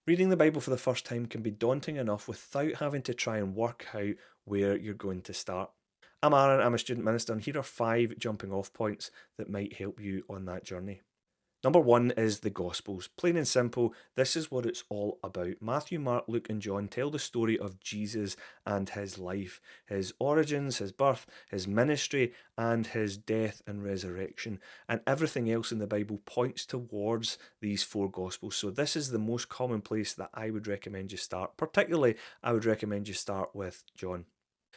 Reading the Bible for the first time can be daunting enough without having to try and work out where you're going to start. I'm Aaron, I'm a student minister, and here are 5 jumping off points that might help you on that journey. Number 1 is the Gospels. Plain and simple, this is what it's all about. Matthew, Mark, Luke, and John tell the story of Jesus and his life, his origins, his birth, his ministry, and his death and resurrection. And everything else in the Bible points towards these 4 Gospels. So, this is the most common place that I would recommend you start. Particularly, I would recommend you start with John.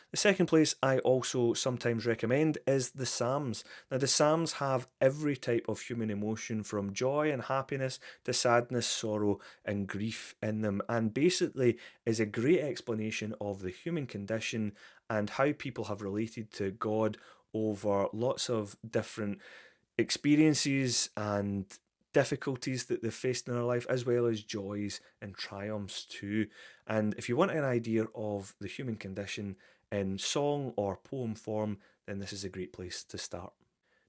The second place I also sometimes recommend is the Psalms. Now, the Psalms have every type of human emotion from joy and happiness to sadness, sorrow, and grief in them, and basically is a great explanation of the human condition and how people have related to God over lots of different experiences and difficulties that they've faced in their life, as well as joys and triumphs too. And if you want an idea of the human condition in song or poem form, then this is a great place to start.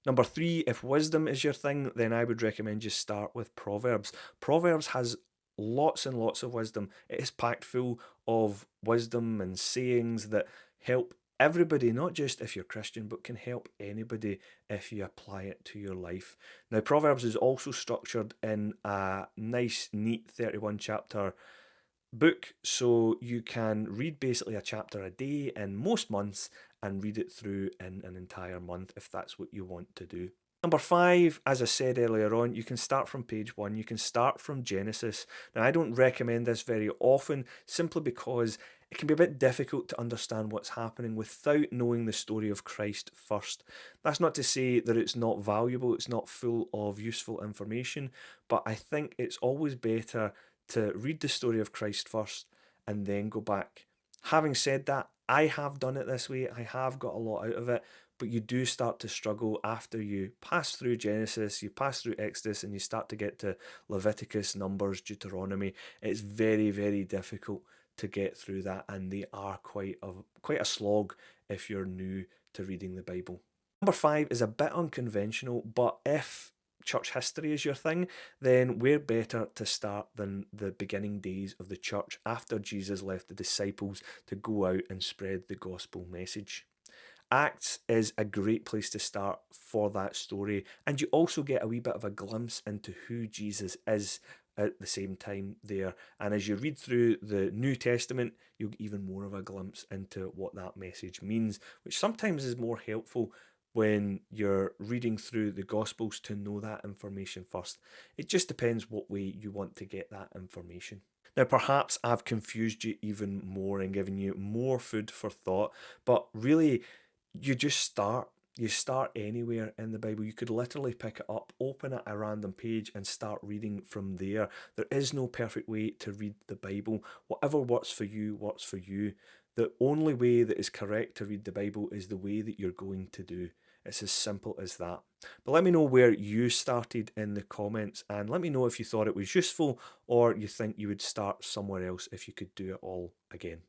Number 3, if wisdom is your thing, then I would recommend you start with Proverbs. Proverbs has lots and lots of wisdom. It is packed full of wisdom and sayings that help everybody, not just if you're Christian, but can help anybody if you apply it to your life. Now, Proverbs is also structured in a nice, neat 31 chapter book, so you can read basically a chapter a day in most months and read it through in an entire month if that's what you want to do. Number 5, as I said earlier on, you can start from page 1. You can start from Genesis. Now, I don't recommend this very often simply because it can be a bit difficult to understand what's happening without knowing the story of Christ first. That's not to say that it's not valuable, it's not full of useful information, but I think it's always better to read the story of Christ first and then go back. Having said that, I have done it this way, I have got a lot out of it, but you do start to struggle after you pass through Genesis, you pass through Exodus, and you start to get to Leviticus, Numbers, Deuteronomy. It's very, very difficult to get through that, and they are quite a slog if you're new to reading the Bible. Number 5 is a bit unconventional, but if church history is your thing, then where better to start than the beginning days of the church after Jesus left the disciples to go out and spread the gospel message. Acts is a great place to start for that story, and you also get a wee bit of a glimpse into who Jesus is at the same time there. And as you read through the New Testament, you'll get even more of a glimpse into what that message means, which sometimes is more helpful when you're reading through the Gospels to know that information first. It just depends what way you want to get that information. Now, perhaps I've confused you even more and given you more food for thought, but really, you just start. You start anywhere in the Bible. You could literally pick it up, open at a random page, and start reading from there. There is no perfect way to read the Bible. Whatever works for you, works for you. The only way that is correct to read the Bible is the way that you're going to do. It's as simple as that. But let me know where you started in the comments, and let me know if you thought it was useful or you think you would start somewhere else if you could do it all again.